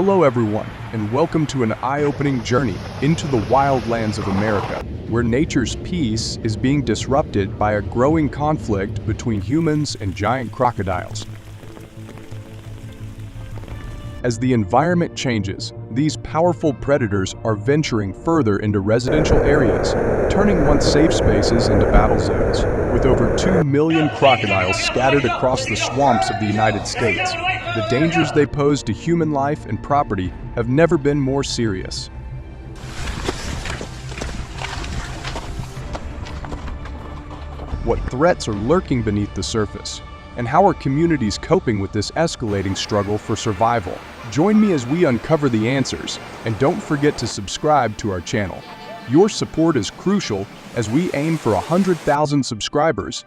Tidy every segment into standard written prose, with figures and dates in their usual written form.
Hello everyone, and welcome to an eye-opening journey into the wildlands of America, where nature's peace is being disrupted by a growing conflict between humans and giant crocodiles. As the environment changes, these powerful predators are venturing further into residential areas, turning once safe spaces into battle zones. With over 2 million crocodiles scattered across the swamps of the United States, the dangers they pose to human life and property have never been more serious. What threats are lurking beneath the surface? And how are communities coping with this escalating struggle for survival? Join me as we uncover the answers, and don't forget to subscribe to our channel. Your support is crucial as we aim for 100,000 subscribers.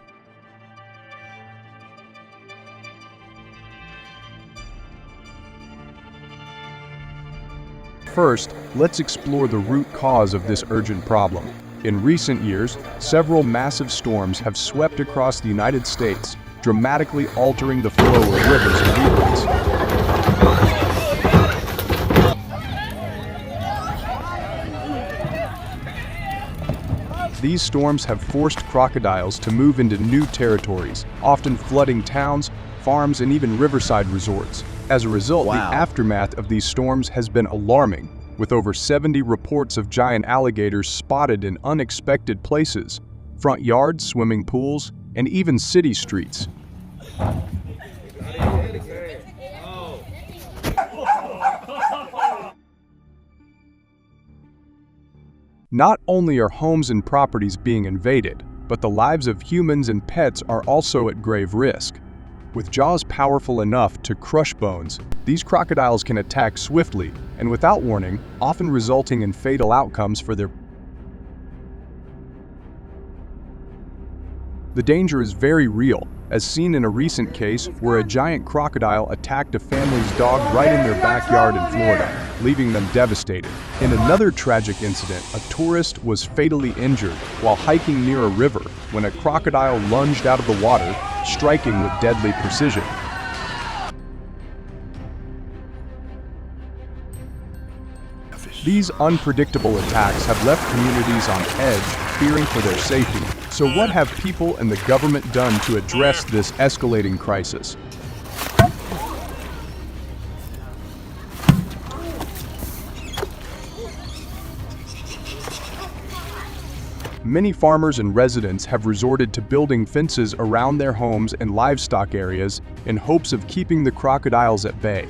First, let's explore the root cause of this urgent problem. In recent years, several massive storms have swept across the United States, dramatically altering the flow of rivers and egrets. These storms have forced crocodiles to move into new territories, often flooding towns, farms, and even riverside resorts. As a result, the aftermath of these storms has been alarming, with over 70 reports of giant alligators spotted in unexpected places, front yards, swimming pools, and even city streets. Not only are homes and properties being invaded, but the lives of humans and pets are also at grave risk. With jaws powerful enough to crush bones, these crocodiles can attack swiftly and without warning, often resulting in fatal outcomes for their. The danger is very real, as seen in a recent case where a giant crocodile attacked a family's dog right in their backyard in Florida, leaving them devastated. In another tragic incident, a tourist was fatally injured while hiking near a river when a crocodile lunged out of the water, striking with deadly precision. These unpredictable attacks have left communities on edge, fearing for their safety. So what have people and the government done to address this escalating crisis? Many farmers and residents have resorted to building fences around their homes and livestock areas in hopes of keeping the crocodiles at bay.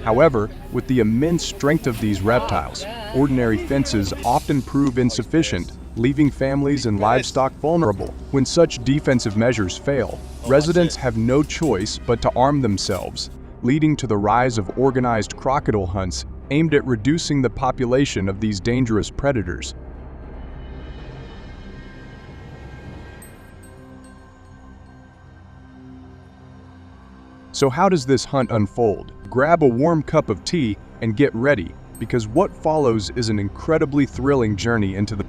However, with the immense strength of these reptiles, ordinary fences often prove insufficient, leaving families and livestock vulnerable. When such defensive measures fail, residents have no choice but to arm themselves, leading to the rise of organized crocodile hunts aimed at reducing the population of these dangerous predators. So how does this hunt unfold? Grab a warm cup of tea and get ready, because what follows is an incredibly thrilling journey into the.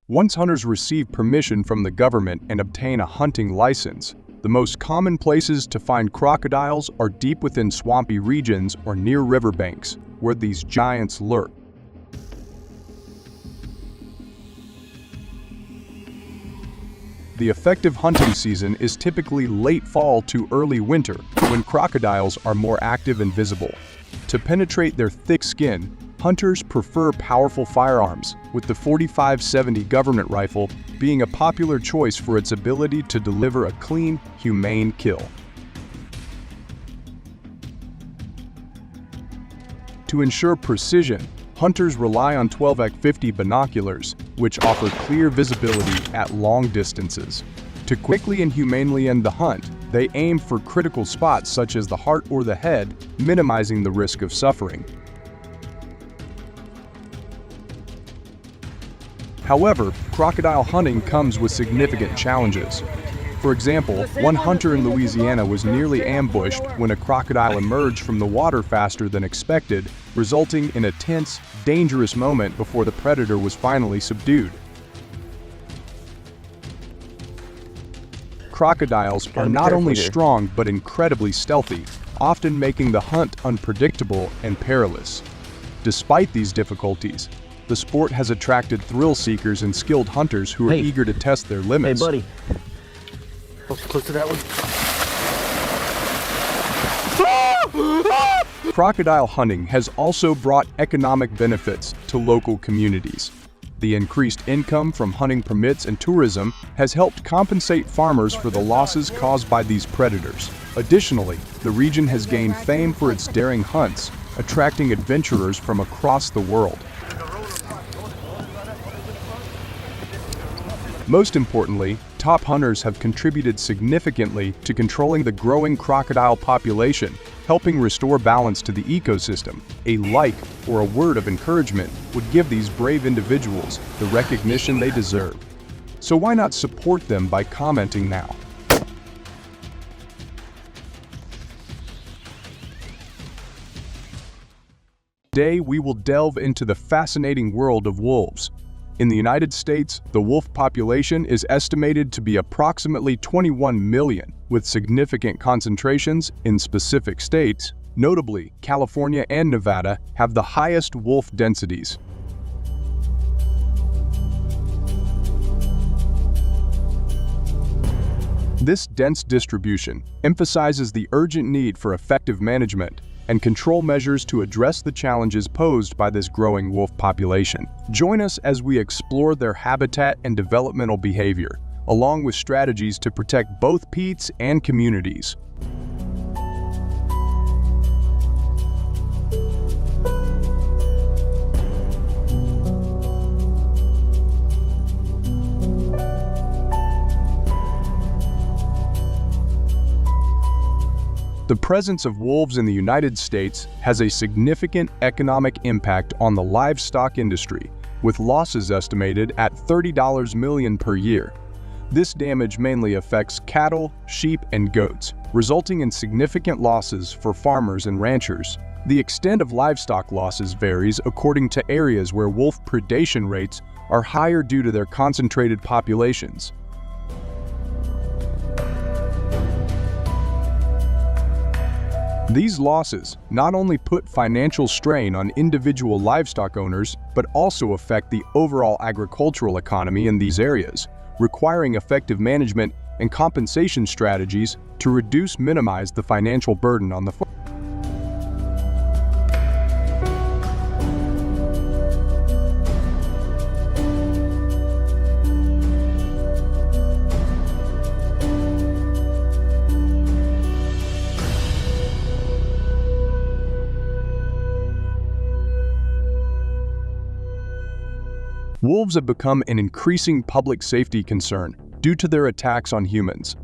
Once hunters receive permission from the government and obtain a hunting license, the most common places to find crocodiles are deep within swampy regions or near riverbanks, where these giants lurk. The effective hunting season is typically late fall to early winter, when crocodiles are more active and visible. To penetrate their thick skin, hunters prefer powerful firearms, with the .45-70 government rifle being a popular choice for its ability to deliver a clean, humane kill. To ensure precision, hunters rely on 12x50 binoculars, which offer clear visibility at long distances. To quickly and humanely end the hunt, they aim for critical spots such as the heart or the head, minimizing the risk of suffering. However, crocodile hunting comes with significant challenges. For example, one hunter in Louisiana was nearly ambushed when a crocodile emerged from the water faster than expected, resulting in a tense, dangerous moment before the predator was finally subdued. Crocodiles are not only strong but incredibly stealthy, often making the hunt unpredictable and perilous. Despite these difficulties, the sport has attracted thrill seekers and skilled hunters who are eager to test their limits. Hey, buddy. Close to that one. Crocodile hunting has also brought economic benefits to local communities. The increased income from hunting permits and tourism has helped compensate farmers for the losses caused by these predators. Additionally, the region has gained fame for its daring hunts, attracting adventurers from across the world. Most importantly, top hunters have contributed significantly to controlling the growing crocodile population, helping restore balance to the ecosystem. A like or a word of encouragement would give these brave individuals the recognition they deserve. So why not support them by commenting now? Today, we will delve into the fascinating world of wolves. In the United States, the wolf population is estimated to be approximately 21 million, with significant concentrations in specific states. Notably, California and Nevada have the highest wolf densities. This dense distribution emphasizes the urgent need for effective management and control measures to address the challenges posed by this growing wolf population. Join us as we explore their habitat and developmental behavior, along with strategies to protect both peats and communities. The presence of wolves in the United States has a significant economic impact on the livestock industry, with losses estimated at $30 million per year. This damage mainly affects cattle, sheep, and goats, resulting in significant losses for farmers and ranchers. The extent of livestock losses varies according to areas where wolf predation rates are higher due to their concentrated populations. These losses not only put financial strain on individual livestock owners, but also affect the overall agricultural economy in these areas, requiring effective management and compensation strategies to minimize the financial burden on the farm. Wolves have become an increasing public safety concern due to their attacks on humans.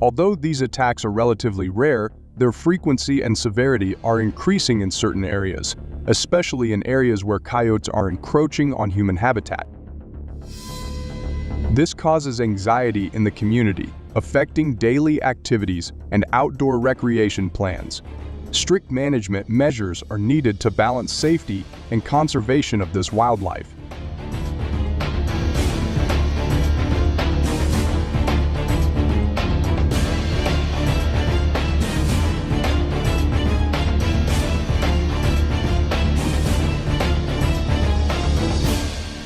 Although these attacks are relatively rare, their frequency and severity are increasing in certain areas, especially in areas where coyotes are encroaching on human habitat. This causes anxiety in the community, affecting daily activities and outdoor recreation plans. Strict management measures are needed to balance safety and conservation of this wildlife.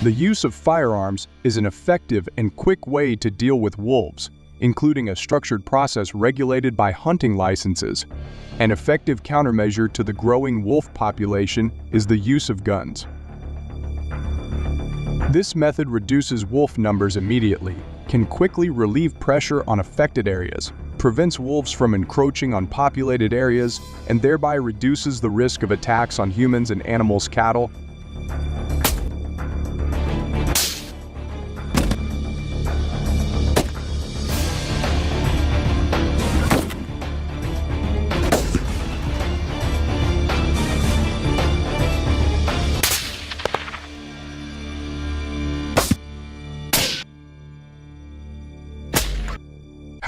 The use of firearms is an effective and quick way to deal with wolves, including a structured process regulated by hunting licenses. An effective countermeasure to the growing wolf population is the use of guns. This method reduces wolf numbers immediately, can quickly relieve pressure on affected areas, prevents wolves from encroaching on populated areas, and thereby reduces the risk of attacks on humans and animals' cattle.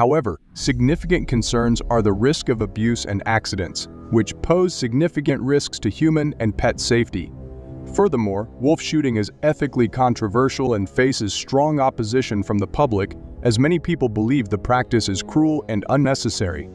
However, significant concerns are the risk of abuse and accidents, which pose significant risks to human and pet safety. Furthermore, wolf shooting is ethically controversial and faces strong opposition from the public, as many people believe the practice is cruel and unnecessary.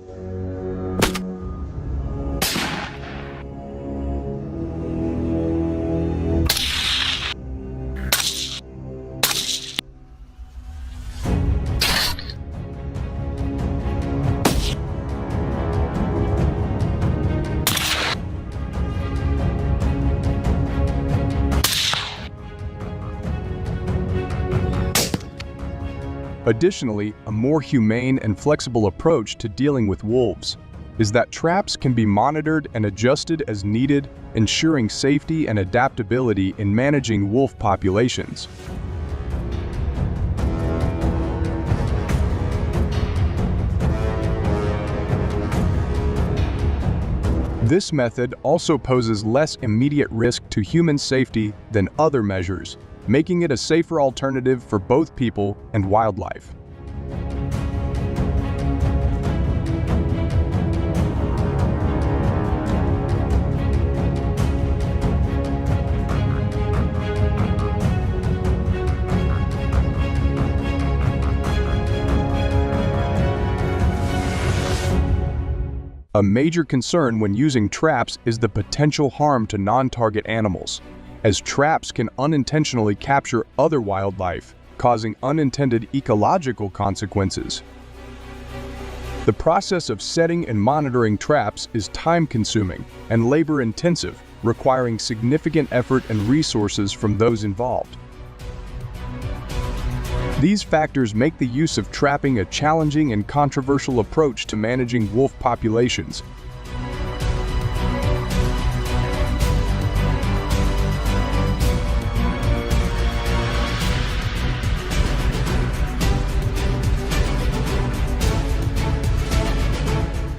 Additionally, a more humane and flexible approach to dealing with wolves is that traps can be monitored and adjusted as needed, ensuring safety and adaptability in managing wolf populations. This method also poses less immediate risk to human safety than other measures, making it a safer alternative for both people and wildlife. A major concern when using traps is the potential harm to non-target animals, as traps can unintentionally capture other wildlife, causing unintended ecological consequences. The process of setting and monitoring traps is time-consuming and labor-intensive, requiring significant effort and resources from those involved. These factors make the use of trapping a challenging and controversial approach to managing wolf populations.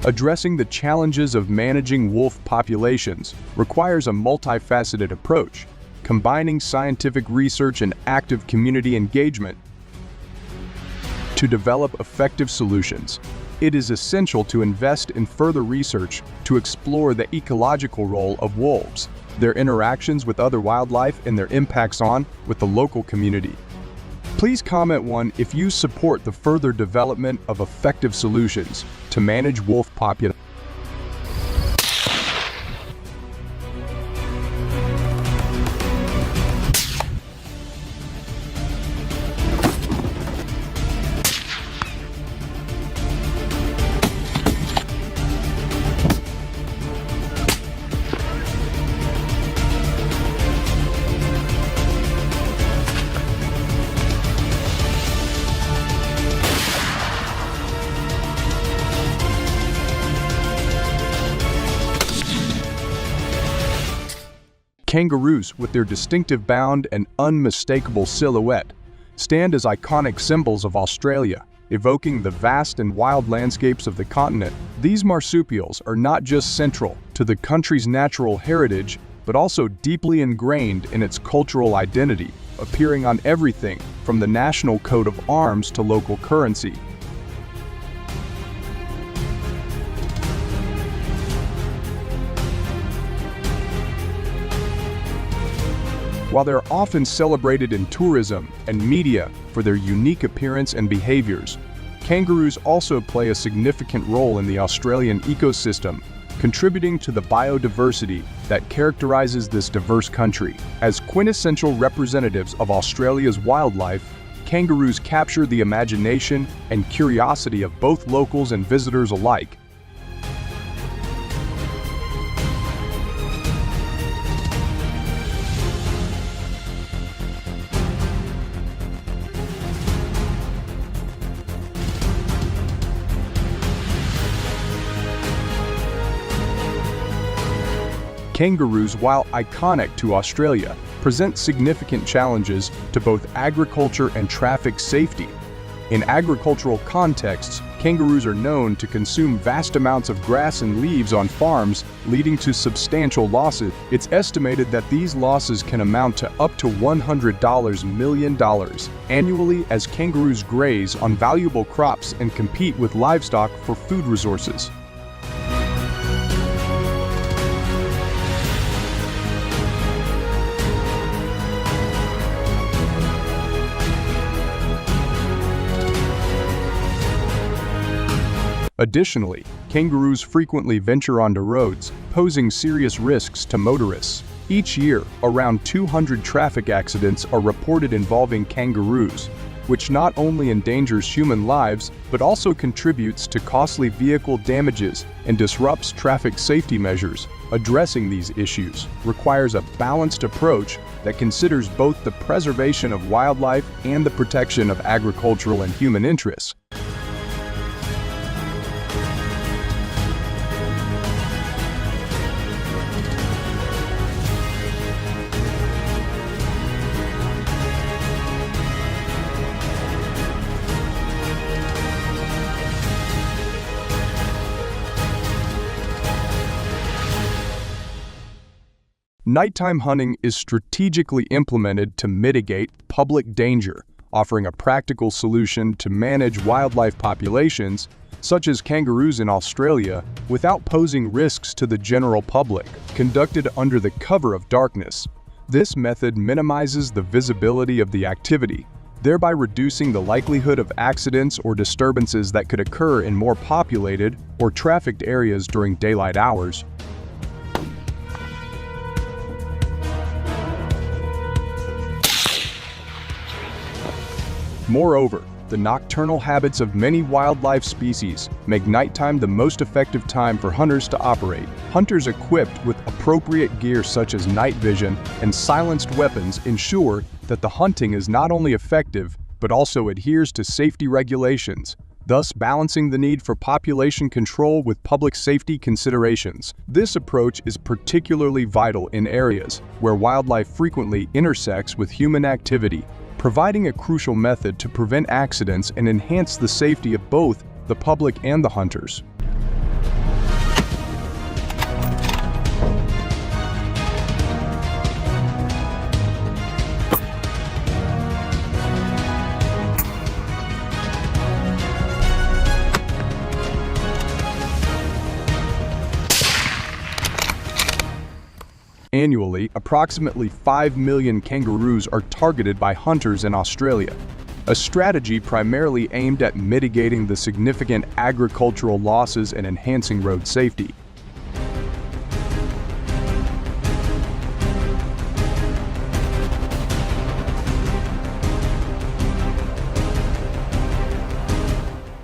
Addressing the challenges of managing wolf populations requires a multifaceted approach, combining scientific research and active community engagement to develop effective solutions. It is essential to invest in further research to explore the ecological role of wolves, their interactions with other wildlife, and their impacts with the local community. Please comment 1 if you support the further development of effective solutions to manage wolf populations. Kangaroos, with their distinctive bound and unmistakable silhouette, stand as iconic symbols of Australia, evoking the vast and wild landscapes of the continent. These marsupials are not just central to the country's natural heritage, but also deeply ingrained in its cultural identity, appearing on everything from the national coat of arms to local currency. While they're often celebrated in tourism and media for their unique appearance and behaviors, kangaroos also play a significant role in the Australian ecosystem, contributing to the biodiversity that characterizes this diverse country. As quintessential representatives of Australia's wildlife, kangaroos capture the imagination and curiosity of both locals and visitors alike. Kangaroos, while iconic to Australia, present significant challenges to both agriculture and traffic safety. In agricultural contexts, kangaroos are known to consume vast amounts of grass and leaves on farms, leading to substantial losses. It's estimated that these losses can amount to up to $100 million annually as kangaroos graze on valuable crops and compete with livestock for food resources. Additionally, kangaroos frequently venture onto roads, posing serious risks to motorists. Each year, around 200 traffic accidents are reported involving kangaroos, which not only endangers human lives, but also contributes to costly vehicle damages and disrupts traffic safety measures. Addressing these issues requires a balanced approach that considers both the preservation of wildlife and the protection of agricultural and human interests. Nighttime hunting is strategically implemented to mitigate public danger, offering a practical solution to manage wildlife populations, such as kangaroos in Australia, without posing risks to the general public. Conducted under the cover of darkness, this method minimizes the visibility of the activity, thereby reducing the likelihood of accidents or disturbances that could occur in more populated or trafficked areas during daylight hours. Moreover, the nocturnal habits of many wildlife species make nighttime the most effective time for hunters to operate. Hunters equipped with appropriate gear such as night vision and silenced weapons ensure that the hunting is not only effective, but also adheres to safety regulations, thus balancing the need for population control with public safety considerations. This approach is particularly vital in areas where wildlife frequently intersects with human activity, providing a crucial method to prevent accidents and enhance the safety of both the public and the hunters. Annually, approximately 5 million kangaroos are targeted by hunters in Australia, a strategy primarily aimed at mitigating the significant agricultural losses and enhancing road safety.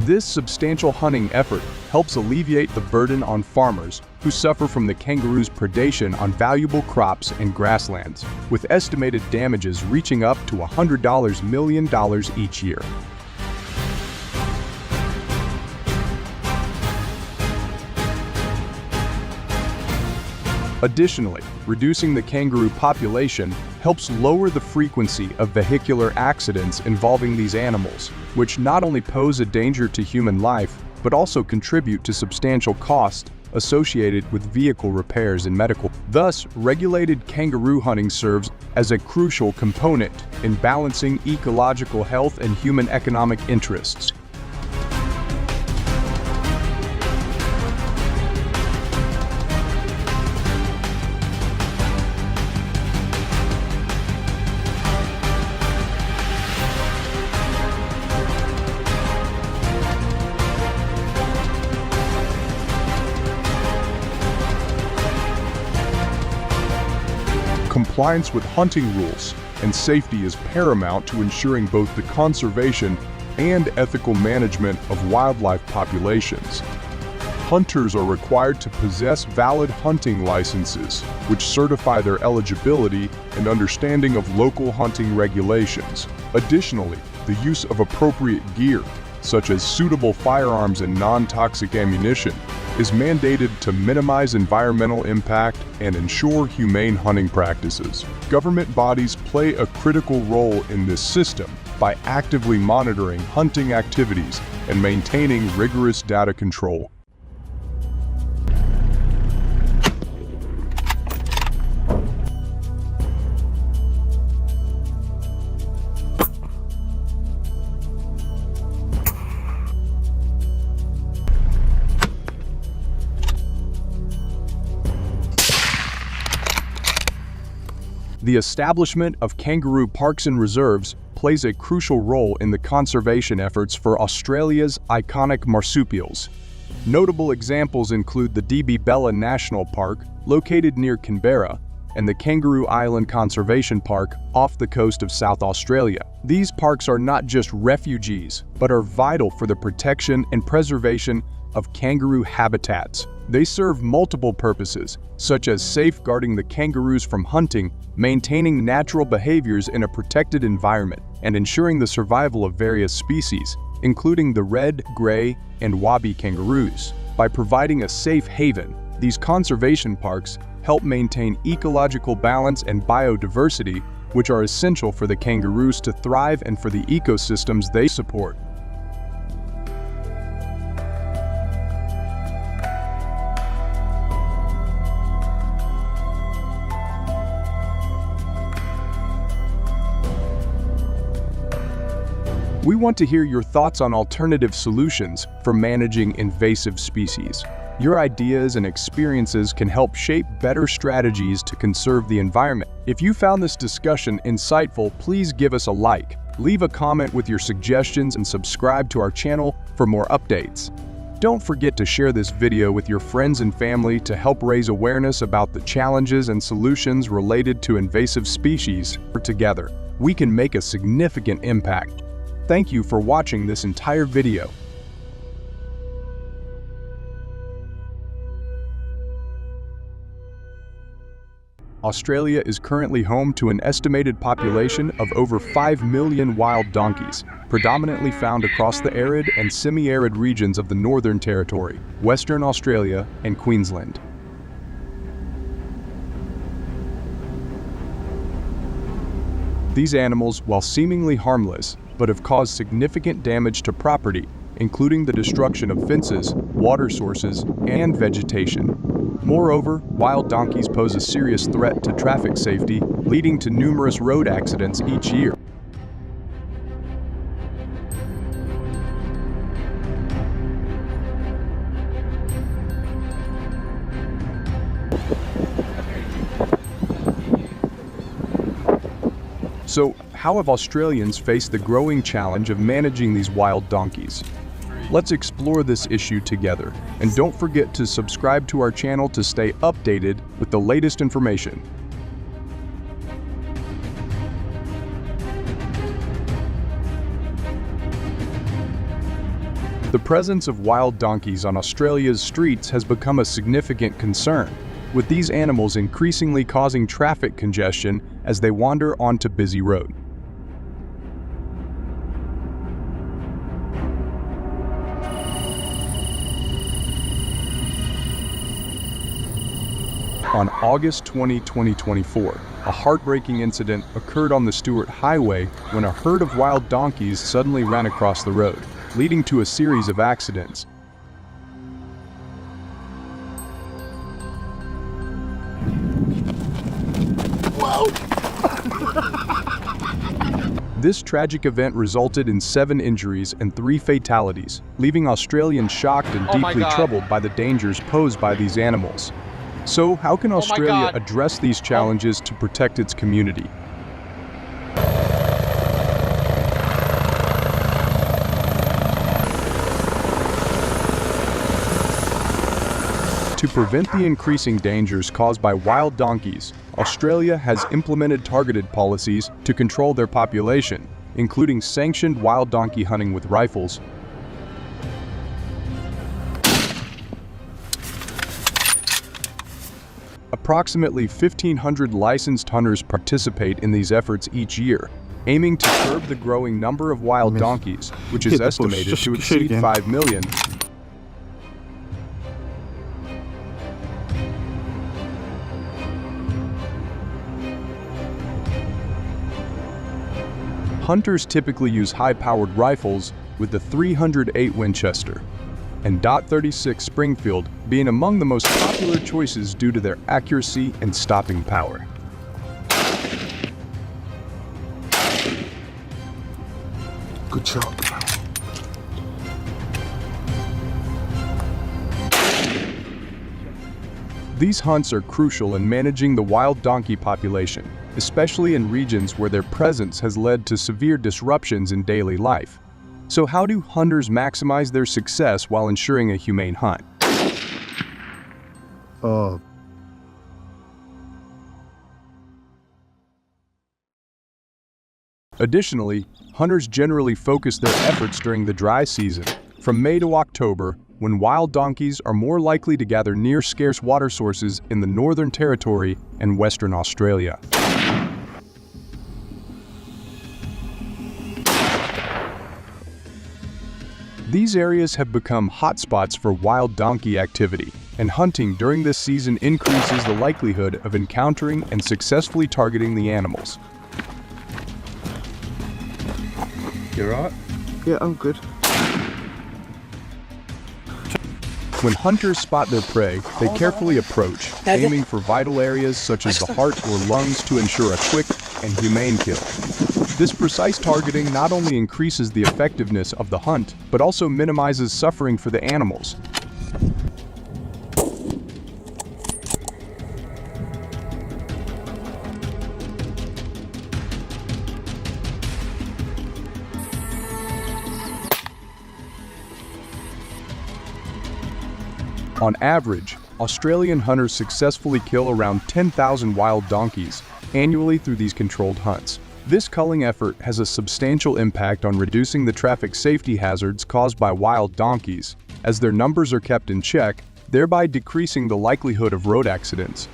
This substantial hunting effort helps alleviate the burden on farmers who suffer from the kangaroo's predation on valuable crops and grasslands, with estimated damages reaching up to $100 million each year. Additionally, reducing the kangaroo population helps lower the frequency of vehicular accidents involving these animals, which not only pose a danger to human life, but also contribute to substantial costs associated with vehicle repairs and medical. Thus, regulated kangaroo hunting serves as a crucial component in balancing ecological health and human economic interests. Compliance with hunting rules and safety is paramount to ensuring both the conservation and ethical management of wildlife populations. Hunters are required to possess valid hunting licenses, which certify their eligibility and understanding of local hunting regulations. Additionally, the use of appropriate gear, such as suitable firearms and non-toxic ammunition, is mandated to minimize environmental impact and ensure humane hunting practices. Government bodies play a critical role in this system by actively monitoring hunting activities and maintaining rigorous data control. The establishment of kangaroo parks and reserves plays a crucial role in the conservation efforts for Australia's iconic marsupials. Notable examples include the DB Bella National Park, located near Canberra, and the Kangaroo Island Conservation Park off the coast of South Australia. These parks are not just refuges, but are vital for the protection and preservation of kangaroo habitats. They serve multiple purposes, such as safeguarding the kangaroos from hunting, maintaining natural behaviors in a protected environment, and ensuring the survival of various species, including the red, gray, and wallaby kangaroos. By providing a safe haven, these conservation parks help maintain ecological balance and biodiversity, which are essential for the kangaroos to thrive and for the ecosystems they support. We want to hear your thoughts on alternative solutions for managing invasive species. Your ideas and experiences can help shape better strategies to conserve the environment. If you found this discussion insightful, please give us a like, leave a comment with your suggestions, and subscribe to our channel for more updates. Don't forget to share this video with your friends and family to help raise awareness about the challenges and solutions related to invasive species. Together, we can make a significant impact. Thank you for watching this entire video. Australia is currently home to an estimated population of over 5 million wild donkeys, predominantly found across the arid and semi-arid regions of the Northern Territory, Western Australia, and Queensland. These animals, while seemingly harmless, but have caused significant damage to property, including the destruction of fences, water sources, and vegetation. Moreover, wild donkeys pose a serious threat to traffic safety, leading to numerous road accidents each year. So, how have Australians faced the growing challenge of managing these wild donkeys? Let's explore this issue together, and don't forget to subscribe to our channel to stay updated with the latest information. The presence of wild donkeys on Australia's streets has become a significant concern, with these animals increasingly causing traffic congestion as they wander onto busy roads. On August 20, 2024, a heartbreaking incident occurred on the Stewart Highway when a herd of wild donkeys suddenly ran across the road, leading to a series of accidents. Whoa! This tragic event resulted in 7 injuries and 3 fatalities, leaving Australians shocked and deeply troubled by the dangers posed by these animals. So, how can Australia address these challenges to protect its community? To prevent the increasing dangers caused by wild donkeys, Australia has implemented targeted policies to control their population, including sanctioned wild donkey hunting with rifles, approximately 1,500 licensed hunters participate in these efforts each year, aiming to curb the growing number of wild donkeys, which is estimated to exceed 5 million. Hunters typically use high-powered rifles with the .308 Winchester, and .36 Springfield being among the most popular choices due to their accuracy and stopping power. Good shot. These hunts are crucial in managing the wild donkey population, especially in regions where their presence has led to severe disruptions in daily life. So how do hunters maximize their success while ensuring a humane hunt? Additionally, hunters generally focus their efforts during the dry season, from May to October, when wild donkeys are more likely to gather near scarce water sources in the Northern Territory and Western Australia. These areas have become hotspots for wild donkey activity, and hunting during this season increases the likelihood of encountering and successfully targeting the animals. You alright? Yeah, I'm good. When hunters spot their prey, they carefully approach, aiming for vital areas such as the heart or lungs to ensure a quick and humane kill. This precise targeting not only increases the effectiveness of the hunt, but also minimizes suffering for the animals. On average, Australian hunters successfully kill around 10,000 wild donkeys annually through these controlled hunts. This culling effort has a substantial impact on reducing the traffic safety hazards caused by wild donkeys, as their numbers are kept in check, thereby decreasing the likelihood of road accidents.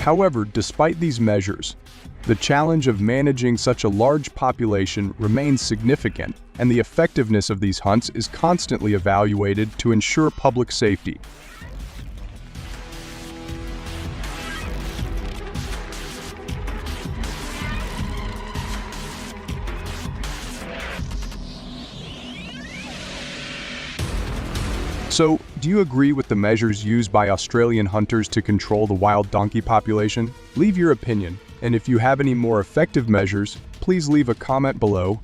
However, despite these measures, the challenge of managing such a large population remains significant, and the effectiveness of these hunts is constantly evaluated to ensure public safety. So, do you agree with the measures used by Australian hunters to control the wild donkey population? Leave your opinion, and if you have any more effective measures, please leave a comment below.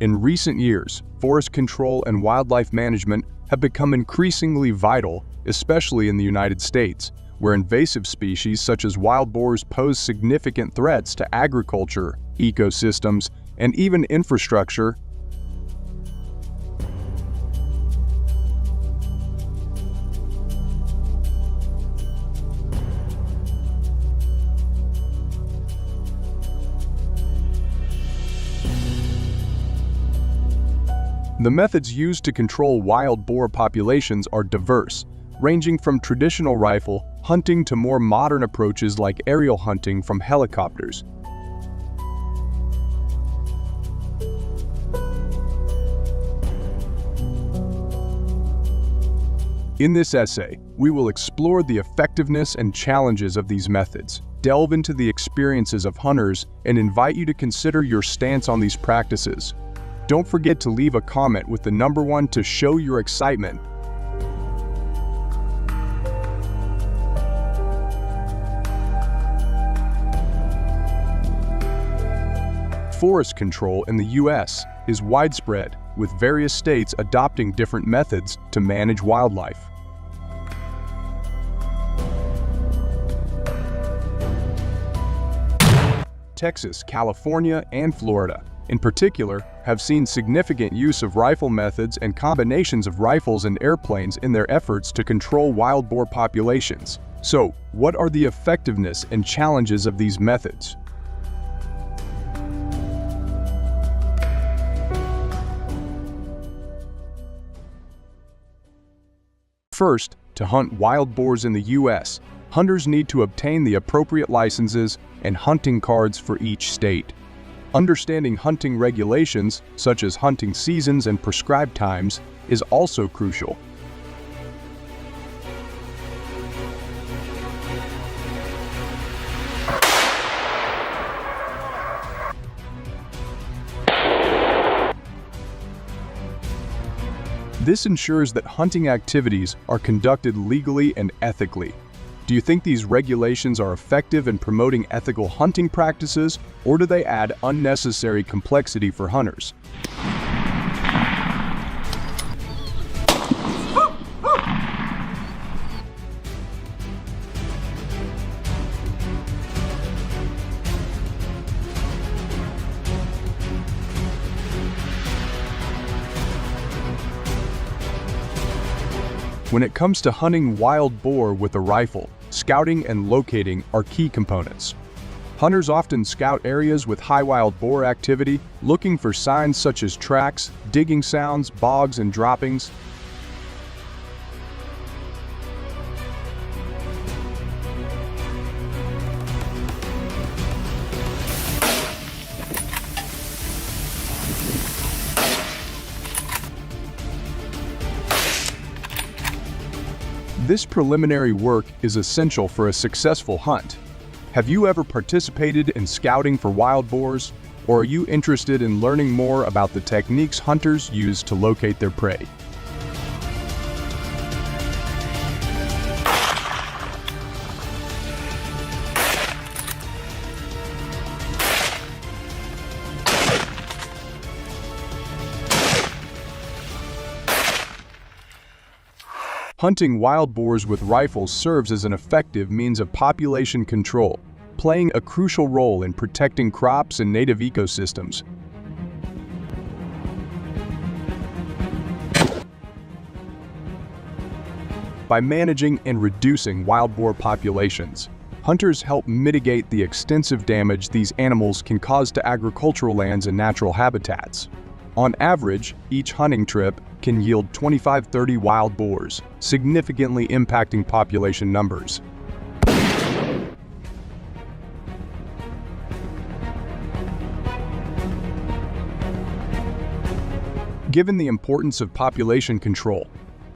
In recent years, forest control and wildlife management have become increasingly vital, especially in the United States, where invasive species such as wild boars pose significant threats to agriculture, ecosystems, and even infrastructure. The methods used to control wild boar populations are diverse, ranging from traditional rifle hunting to more modern approaches like aerial hunting from helicopters. In this essay, we will explore the effectiveness and challenges of these methods, delve into the experiences of hunters, and invite you to consider your stance on these practices. Don't forget to leave a comment with the number 1 to show your excitement. Forest control in the U.S. is widespread, with various states adopting different methods to manage wildlife. Texas, California, and Florida in particular, have seen significant use of rifle methods and combinations of rifles and airplanes in their efforts to control wild boar populations. So, what are the effectiveness and challenges of these methods? First, to hunt wild boars in the U.S., hunters need to obtain the appropriate licenses and hunting cards for each state. Understanding hunting regulations, such as hunting seasons and prescribed times, is also crucial. This ensures that hunting activities are conducted legally and ethically. Do you think these regulations are effective in promoting ethical hunting practices, or do they add unnecessary complexity for hunters? When it comes to hunting wild boar with a rifle, scouting and locating are key components. Hunters often scout areas with high wild boar activity, looking for signs such as tracks, digging sounds, bogs, and droppings. This preliminary work is essential for a successful hunt. Have you ever participated in scouting for wild boars, or are you interested in learning more about the techniques hunters use to locate their prey? Hunting wild boars with rifles serves as an effective means of population control, playing a crucial role in protecting crops and native ecosystems. By managing and reducing wild boar populations, hunters help mitigate the extensive damage these animals can cause to agricultural lands and natural habitats. On average, each hunting trip can yield 25-30 wild boars, significantly impacting population numbers. Given the importance of population control,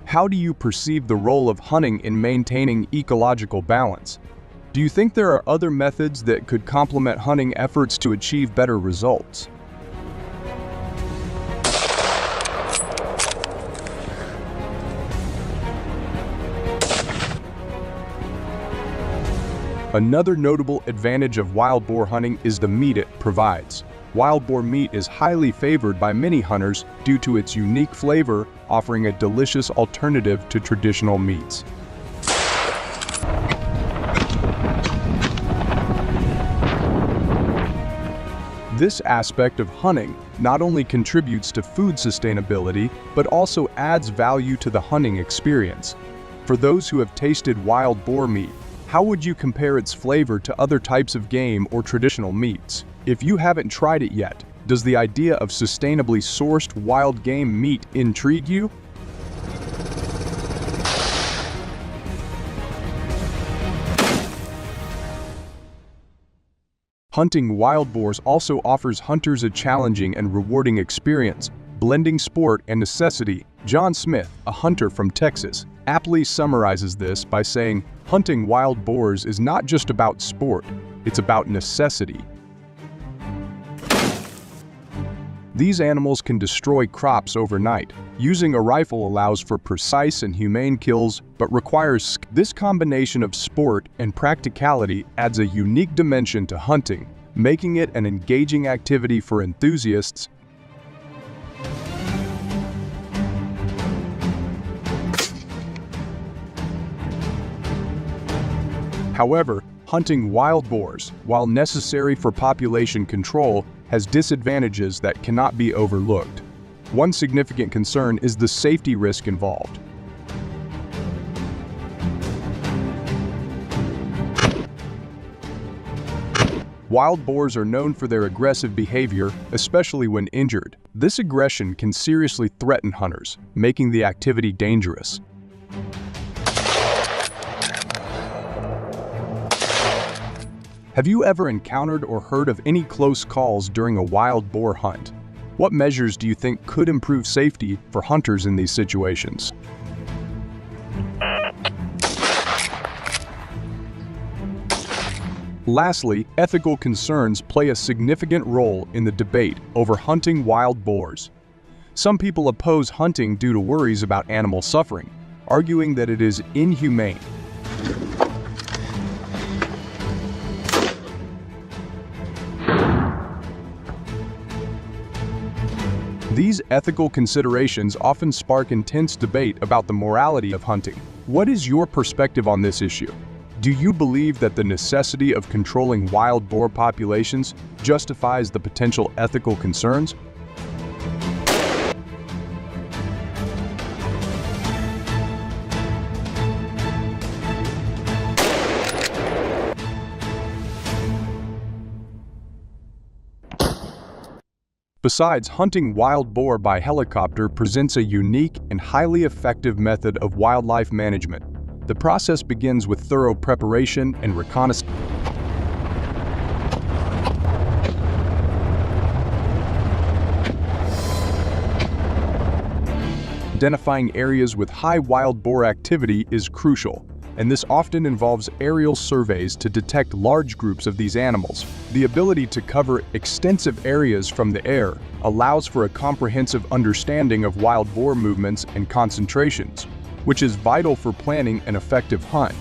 how do you perceive the role of hunting in maintaining ecological balance? Do you think there are other methods that could complement hunting efforts to achieve better results? Another notable advantage of wild boar hunting is the meat it provides. Wild boar meat is highly favored by many hunters due to its unique flavor, offering a delicious alternative to traditional meats. This aspect of hunting not only contributes to food sustainability, but also adds value to the hunting experience. For those who have tasted wild boar meat, how would you compare its flavor to other types of game or traditional meats? If you haven't tried it yet, does the idea of sustainably sourced wild game meat intrigue you? Hunting wild boars also offers hunters a challenging and rewarding experience, blending sport and necessity. John Smith, a hunter from Texas, aptly summarizes this by saying, "Hunting wild boars is not just about sport, it's about necessity." These animals can destroy crops overnight. Using a rifle allows for precise and humane kills, but requires this combination of sport and practicality adds a unique dimension to hunting, making it an engaging activity for enthusiasts. However, hunting wild boars, while necessary for population control, has disadvantages that cannot be overlooked. One significant concern is the safety risk involved. Wild boars are known for their aggressive behavior, especially when injured. This aggression can seriously threaten hunters, making the activity dangerous. Have you ever encountered or heard of any close calls during a wild boar hunt? What measures do you think could improve safety for hunters in these situations? Lastly, ethical concerns play a significant role in the debate over hunting wild boars. Some people oppose hunting due to worries about animal suffering, arguing that it is inhumane. These ethical considerations often spark intense debate about the morality of hunting. What is your perspective on this issue? Do you believe that the necessity of controlling wild boar populations justifies the potential ethical concerns? Besides, hunting wild boar by helicopter presents a unique and highly effective method of wildlife management. The process begins with thorough preparation and reconnaissance. Identifying areas with high wild boar activity is crucial, and this often involves aerial surveys to detect large groups of these animals. The ability to cover extensive areas from the air allows for a comprehensive understanding of wild boar movements and concentrations, which is vital for planning an effective hunt.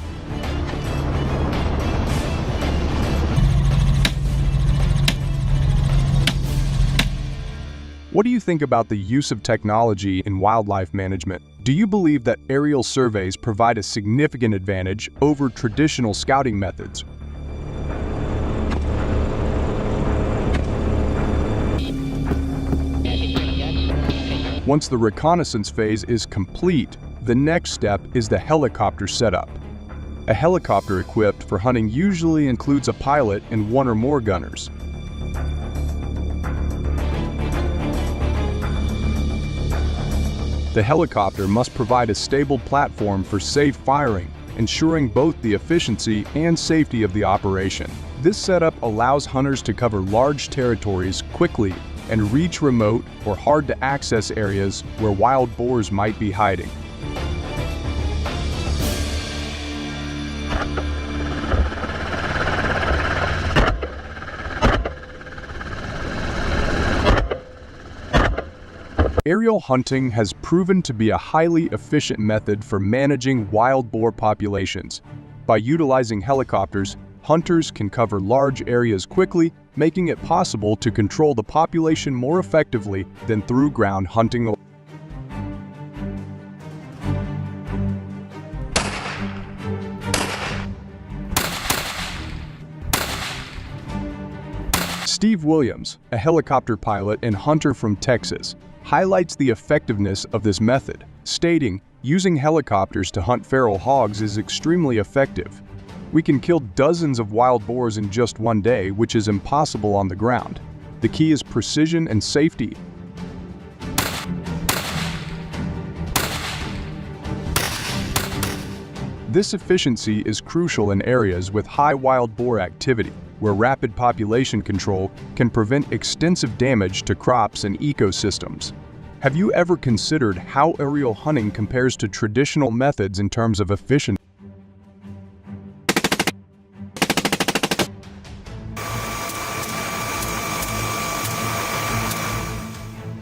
What do you think about the use of technology in wildlife management? Do you believe that aerial surveys provide a significant advantage over traditional scouting methods? Once the reconnaissance phase is complete, the next step is the helicopter setup. A helicopter equipped for hunting usually includes a pilot and one or more gunners. The helicopter must provide a stable platform for safe firing, ensuring both the efficiency and safety of the operation. This setup allows hunters to cover large territories quickly and reach remote or hard-to-access areas where wild boars might be hiding. Aerial hunting has proven to be a highly efficient method for managing wild boar populations. By utilizing helicopters, hunters can cover large areas quickly, making it possible to control the population more effectively than through ground hunting. Steve Williams, a helicopter pilot and hunter from Texas, highlights the effectiveness of this method, stating, "Using helicopters to hunt feral hogs is extremely effective. We can kill dozens of wild boars in just one day, which is impossible on the ground. The key is precision and safety." This efficiency is crucial in areas with high wild boar activity, where rapid population control can prevent extensive damage to crops and ecosystems. Have you ever considered how aerial hunting compares to traditional methods in terms of efficiency?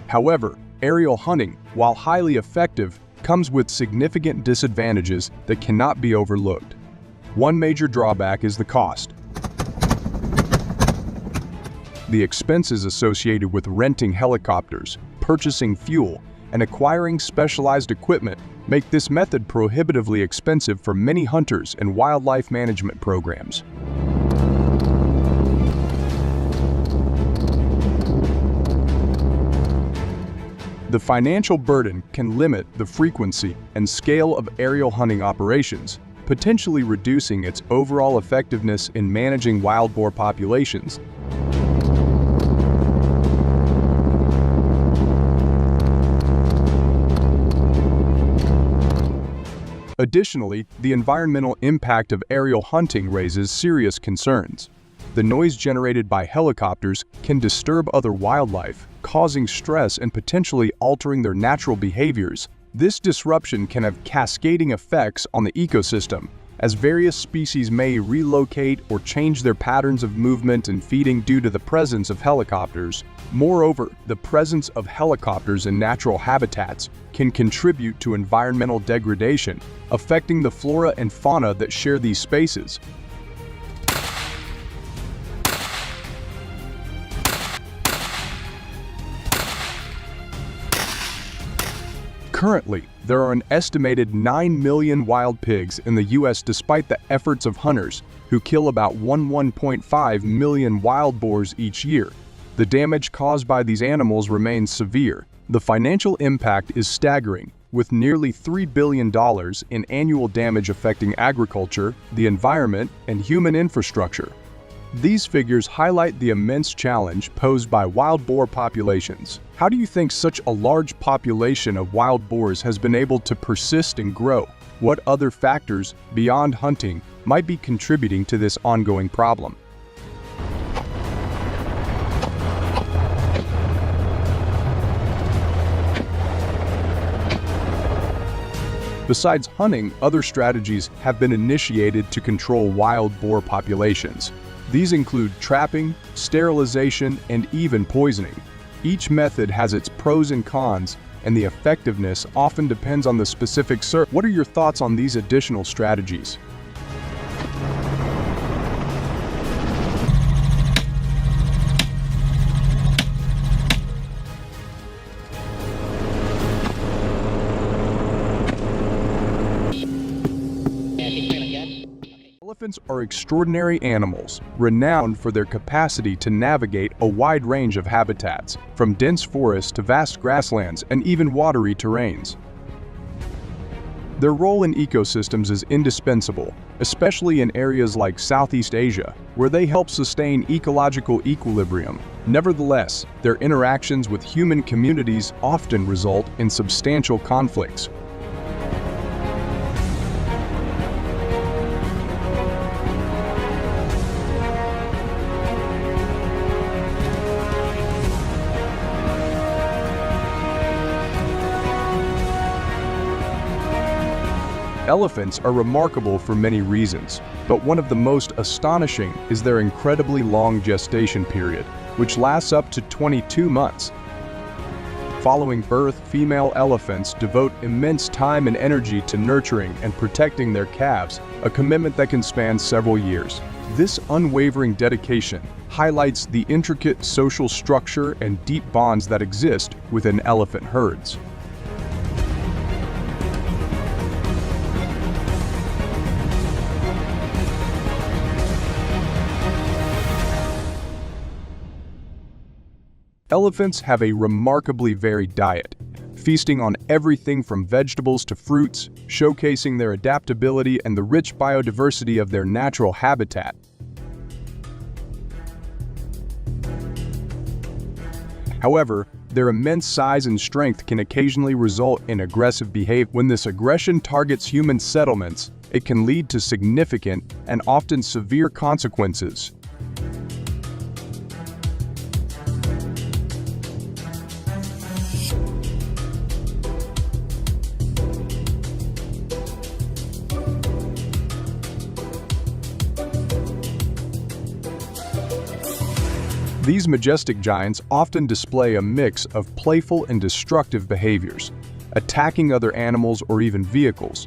However, aerial hunting, while highly effective, comes with significant disadvantages that cannot be overlooked. One major drawback is the cost. The expenses associated with renting helicopters, purchasing fuel, and acquiring specialized equipment make this method prohibitively expensive for many hunters and wildlife management programs. The financial burden can limit the frequency and scale of aerial hunting operations, potentially reducing its overall effectiveness in managing wild boar populations. Additionally, the environmental impact of aerial hunting raises serious concerns. The noise generated by helicopters can disturb other wildlife, causing stress and potentially altering their natural behaviors. This disruption can have cascading effects on the ecosystem, as various species may relocate or change their patterns of movement and feeding due to the presence of helicopters. Moreover, the presence of helicopters in natural habitats can contribute to environmental degradation, affecting the flora and fauna that share these spaces. Currently, there are an estimated 9 million wild pigs in the U.S. despite the efforts of hunters, who kill about 1.5 million wild boars each year. The damage caused by these animals remains severe. The financial impact is staggering, with nearly $3 billion in annual damage affecting agriculture, the environment, and human infrastructure. These figures highlight the immense challenge posed by wild boar populations. How do you think such a large population of wild boars has been able to persist and grow? What other factors, beyond hunting, might be contributing to this ongoing problem? Besides hunting, other strategies have been initiated to control wild boar populations. These include trapping, sterilization, and even poisoning. Each method has its pros and cons, and the effectiveness often depends on the specific circumstance. What are your thoughts on these additional strategies? Elephants are extraordinary animals, renowned for their capacity to navigate a wide range of habitats, from dense forests to vast grasslands and even watery terrains. Their role in ecosystems is indispensable, especially in areas like Southeast Asia, where they help sustain ecological equilibrium. Nevertheless, their interactions with human communities often result in substantial conflicts. Elephants are remarkable for many reasons, but one of the most astonishing is their incredibly long gestation period, which lasts up to 22 months. Following birth, female elephants devote immense time and energy to nurturing and protecting their calves, a commitment that can span several years. This unwavering dedication highlights the intricate social structure and deep bonds that exist within elephant herds. Elephants have a remarkably varied diet, feasting on everything from vegetables to fruits, showcasing their adaptability and the rich biodiversity of their natural habitat. However, their immense size and strength can occasionally result in aggressive behavior. When this aggression targets human settlements, it can lead to significant and often severe consequences. These majestic giants often display a mix of playful and destructive behaviors, attacking other animals or even vehicles.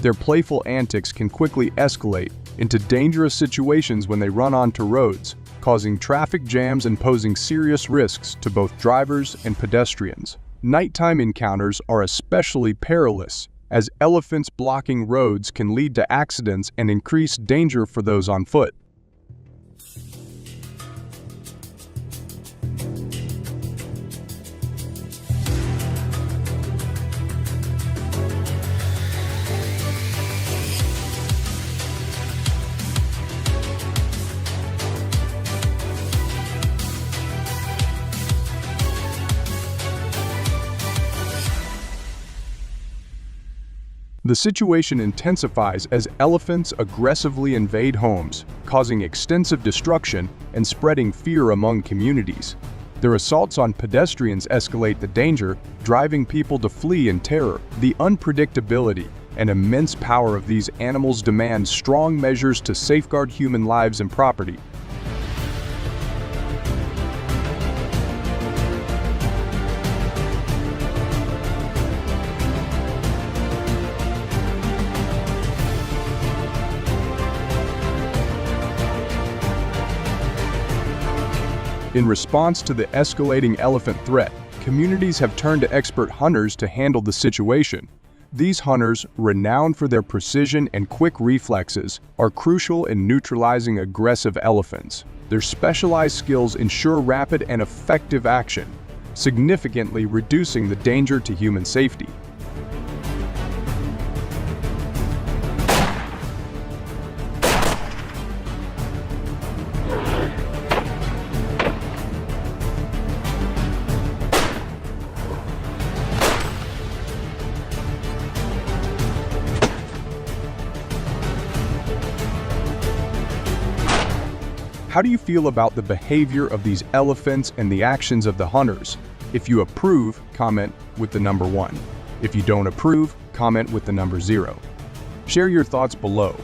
Their playful antics can quickly escalate into dangerous situations when they run onto roads, causing traffic jams and posing serious risks to both drivers and pedestrians. Nighttime encounters are especially perilous, as elephants blocking roads can lead to accidents and increase danger for those on foot. The situation intensifies as elephants aggressively invade homes, causing extensive destruction and spreading fear among communities. Their assaults on pedestrians escalate the danger, driving people to flee in terror. The unpredictability and immense power of these animals demand strong measures to safeguard human lives and property. In response to the escalating elephant threat, communities have turned to expert hunters to handle the situation. These hunters, renowned for their precision and quick reflexes, are crucial in neutralizing aggressive elephants. Their specialized skills ensure rapid and effective action, significantly reducing the danger to human safety. How do you feel about the behavior of these elephants and the actions of the hunters? If you approve, comment with the number 1. If you don't approve, comment with the number 0. Share your thoughts below.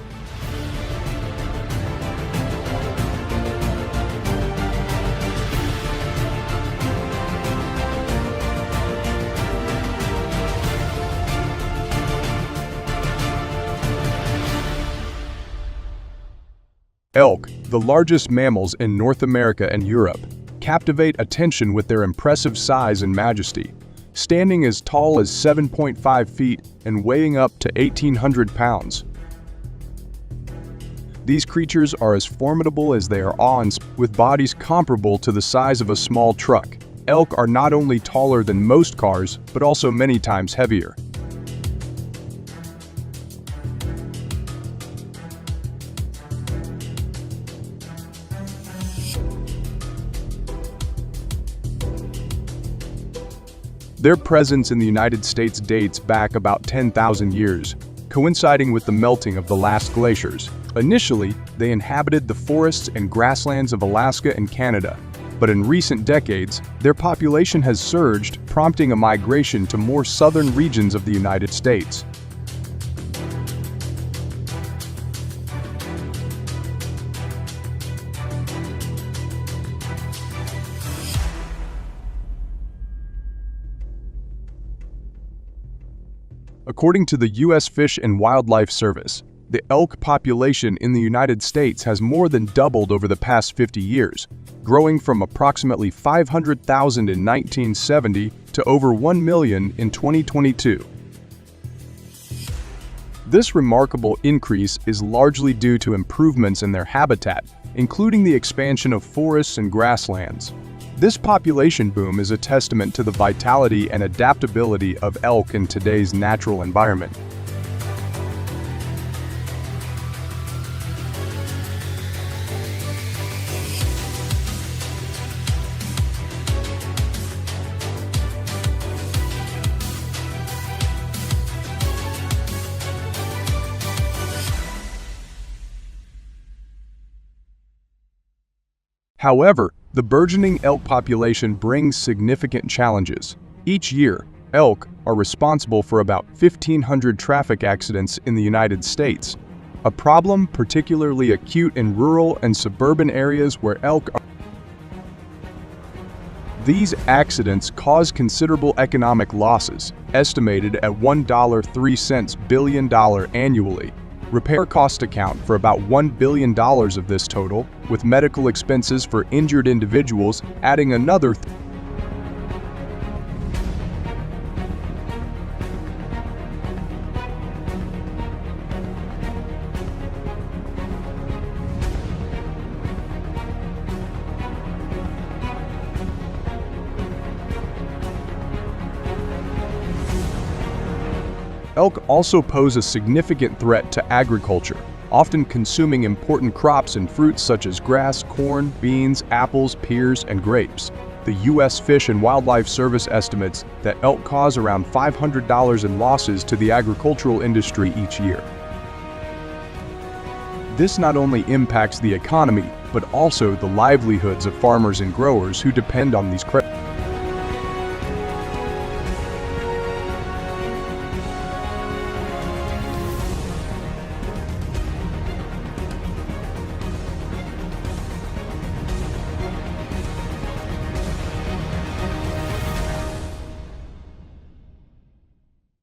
Elk, the largest mammals in North America and Europe, captivate attention with their impressive size and majesty. Standing as tall as 7.5 feet and weighing up to 1,800 pounds. These creatures are as formidable as they are awe-inspiring, with bodies comparable to the size of a small truck. Elk are not only taller than most cars, but also many times heavier. Their presence in the United States dates back about 10,000 years, coinciding with the melting of the last glaciers. Initially, they inhabited the forests and grasslands of Alaska and Canada, but in recent decades, their population has surged, prompting a migration to more southern regions of the United States. According to the U.S. Fish and Wildlife Service, the elk population in the United States has more than doubled over the past 50 years, growing from approximately 500,000 in 1970 to over 1 million in 2022. This remarkable increase is largely due to improvements in their habitat, including the expansion of forests and grasslands. This population boom is a testament to the vitality and adaptability of elk in today's natural environment. However, the burgeoning elk population brings significant challenges. Each year, elk are responsible for about 1,500 traffic accidents in the United States, a problem particularly acute in rural and suburban areas where elk are. These accidents cause considerable economic losses, estimated at $1.03 billion annually. Repair costs account for about $1 billion of this total, with medical expenses for injured individuals adding another. Elk also pose a significant threat to agriculture, often consuming important crops and fruits such as grass, corn, beans, apples, pears, and grapes. The U.S. Fish and Wildlife Service estimates that elk cause around $500 in losses to the agricultural industry each year. This not only impacts the economy, but also the livelihoods of farmers and growers who depend on these credits.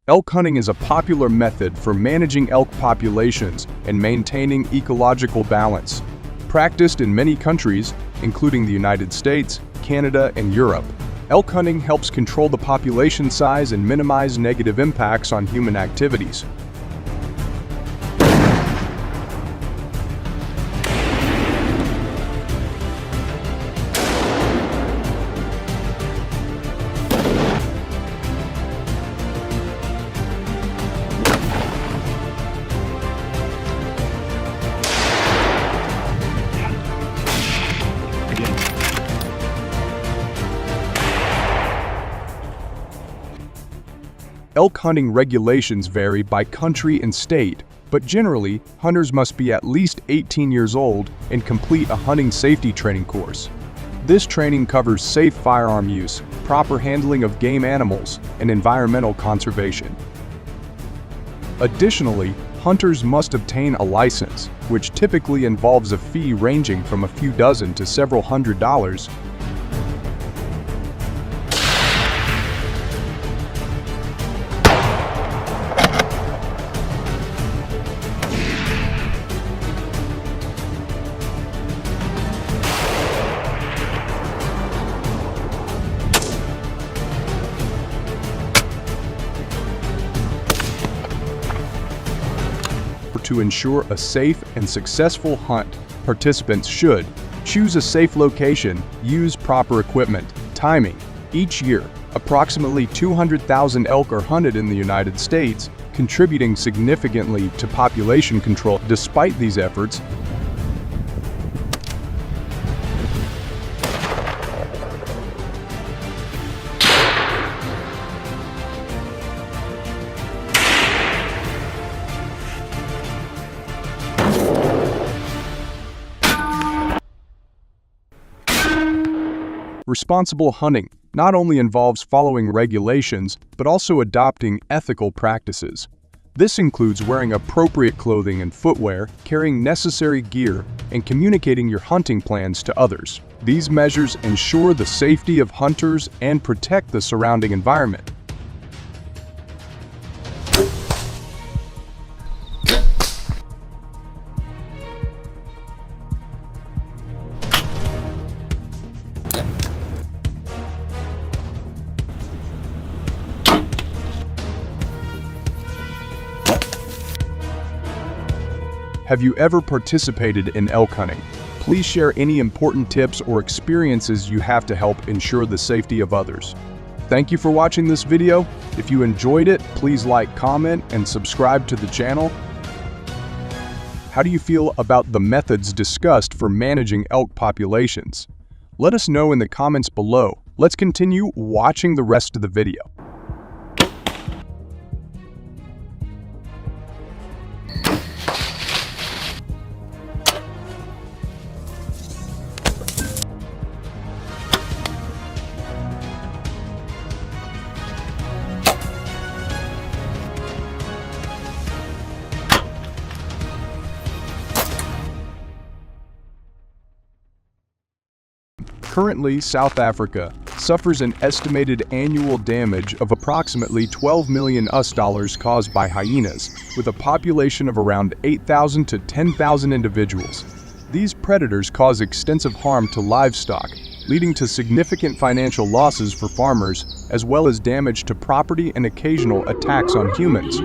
Elk hunting is a popular method for managing elk populations and maintaining ecological balance. Practiced in many countries, including the United States, Canada, and Europe, elk hunting helps control the population size and minimize negative impacts on human activities. Elk hunting regulations vary by country and state, but generally, hunters must be at least 18 years old and complete a hunting safety training course. This training covers safe firearm use, proper handling of game animals, and environmental conservation. Additionally, hunters must obtain a license, which typically involves a fee ranging from a few dozen to several $100s. To ensure a safe and successful hunt, participants should choose a safe location, use proper equipment, timing. Each year, approximately 200,000 elk are hunted in the United States, contributing significantly to population control. Despite these efforts, responsible hunting not only involves following regulations, but also adopting ethical practices. This includes wearing appropriate clothing and footwear, carrying necessary gear, and communicating your hunting plans to others. These measures ensure the safety of hunters and protect the surrounding environment. Have you ever participated in elk hunting? Please share any important tips or experiences you have to help ensure the safety of others. Thank you for watching this video. If you enjoyed it, please like, comment, and subscribe to the channel. How do you feel about the methods discussed for managing elk populations? Let us know in the comments below. Let's continue watching the rest of the video. Currently, South Africa suffers an estimated annual damage of approximately $12 million caused by hyenas, with a population of around 8,000 to 10,000 individuals. These predators cause extensive harm to livestock, leading to significant financial losses for farmers, as well as damage to property and occasional attacks on humans.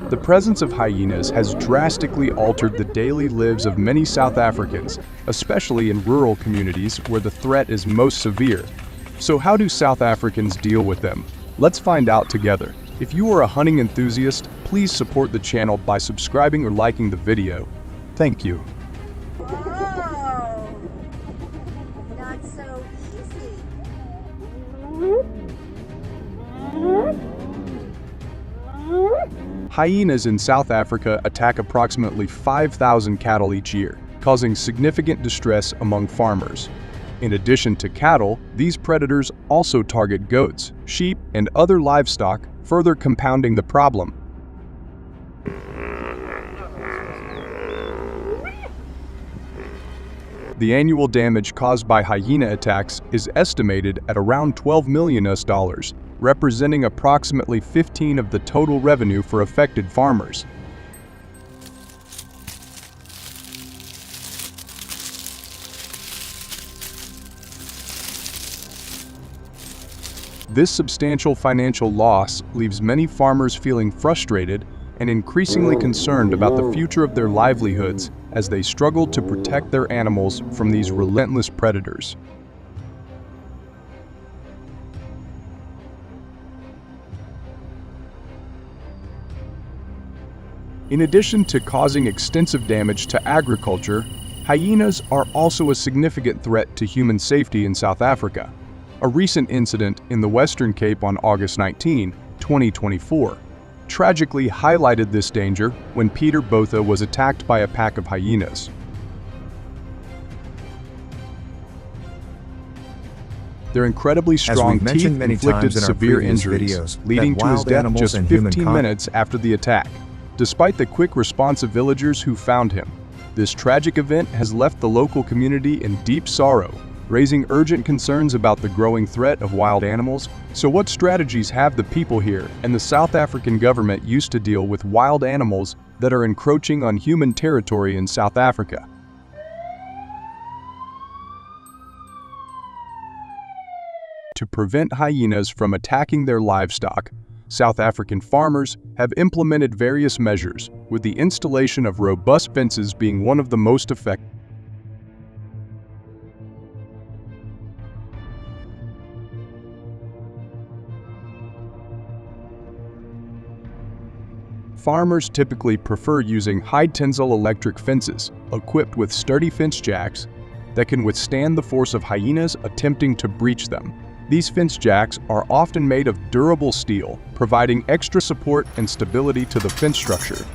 The presence of hyenas has drastically altered the daily lives of many South Africans, especially in rural communities where the threat is most severe. So how do South Africans deal with them? Let's find out together. If you are a hunting enthusiast, please support the channel by subscribing or liking the video. Thank you. Oh, not so easy. Hyenas in South Africa attack approximately 5,000 cattle each year, causing significant distress among farmers. In addition to cattle, these predators also target goats, sheep, and other livestock, further compounding the problem. The annual damage caused by hyena attacks is estimated at around $12 million, representing approximately 15% of the total revenue for affected farmers. This substantial financial loss leaves many farmers feeling frustrated and increasingly concerned about the future of their livelihoods as they struggle to protect their animals from these relentless predators. In addition to causing extensive damage to agriculture, hyenas are also a significant threat to human safety in South Africa. A recent incident in the Western Cape on August 19, 2024, tragically highlighted this danger when Peter Botha was attacked by a pack of hyenas. Their incredibly strong teeth inflicted severe injuries, leading to his death just 15 minutes after the attack. Despite the quick response of villagers who found him, this tragic event has left the local community in deep sorrow, raising urgent concerns about the growing threat of wild animals. So what strategies have the people here and the South African government used to deal with wild animals that are encroaching on human territory in South Africa? To prevent hyenas from attacking their livestock, South African farmers have implemented various measures, with the installation of robust fences being one of the most effective. Farmers typically prefer using high-tensile electric fences, equipped with sturdy fence jacks that can withstand the force of hyenas attempting to breach them. These fence jacks are often made of durable steel, providing extra support and stability to the fence structure.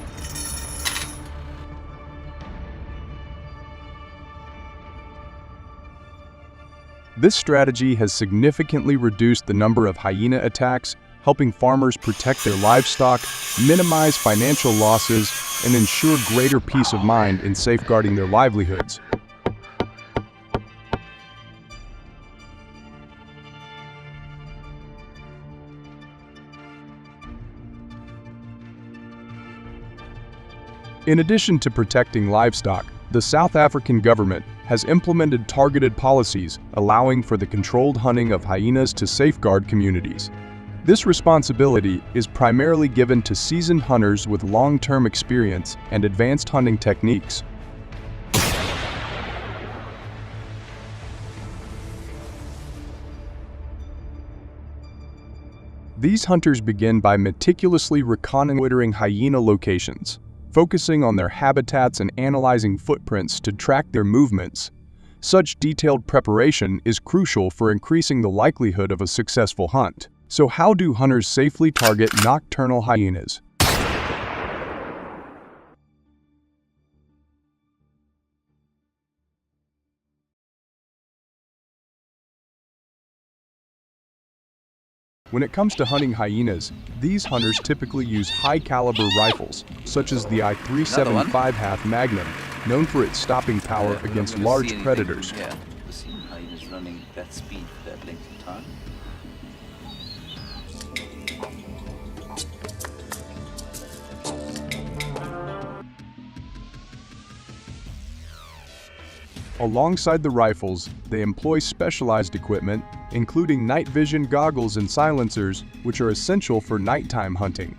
This strategy has significantly reduced the number of hyena attacks, helping farmers protect their livestock, minimize financial losses, and ensure greater peace of mind in safeguarding their livelihoods. In addition to protecting livestock, the South African government has implemented targeted policies allowing for the controlled hunting of hyenas to safeguard communities. This responsibility is primarily given to seasoned hunters with long-term experience and advanced hunting techniques. These hunters begin by meticulously reconnoitering hyena locations, focusing on their habitats and analyzing footprints to track their movements. Such detailed preparation is crucial for increasing the likelihood of a successful hunt. So how do hunters safely target nocturnal hyenas? When it comes to hunting hyenas, these hunters typically use high-caliber rifles, such as the .375 Magnum, known for its stopping power against large predators. Yeah, the seen hyenas running that speed for that length of time. Alongside the rifles, they employ specialized equipment, including night vision goggles and silencers, which are essential for nighttime hunting.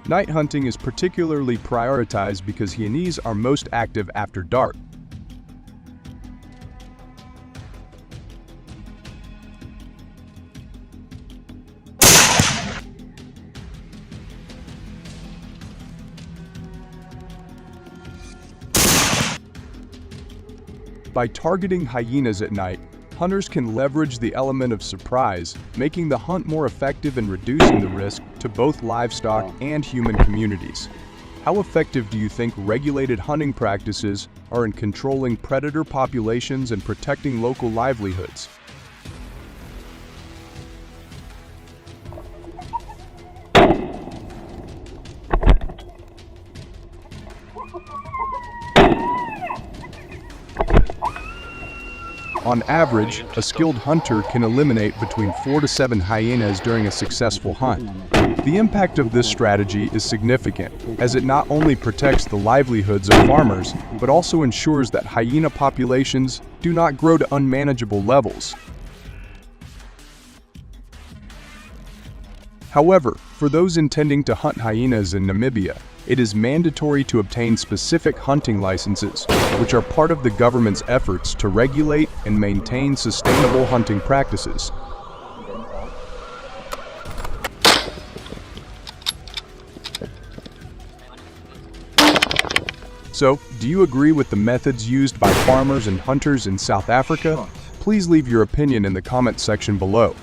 Night hunting is particularly prioritized because hyenas are most active after dark. By targeting hyenas at night, hunters can leverage the element of surprise, making the hunt more effective and reducing the risk to both livestock and human communities. How effective do you think regulated hunting practices are in controlling predator populations and protecting local livelihoods? On average, a skilled hunter can eliminate between 4 to 7 hyenas during a successful hunt. The impact of this strategy is significant, as it not only protects the livelihoods of farmers, but also ensures that hyena populations do not grow to unmanageable levels. However, for those intending to hunt hyenas in Namibia, it is mandatory to obtain specific hunting licenses, which are part of the government's efforts to regulate and maintain sustainable hunting practices. So, do you agree with the methods used by farmers and hunters in South Africa? Please leave your opinion in the comment section below.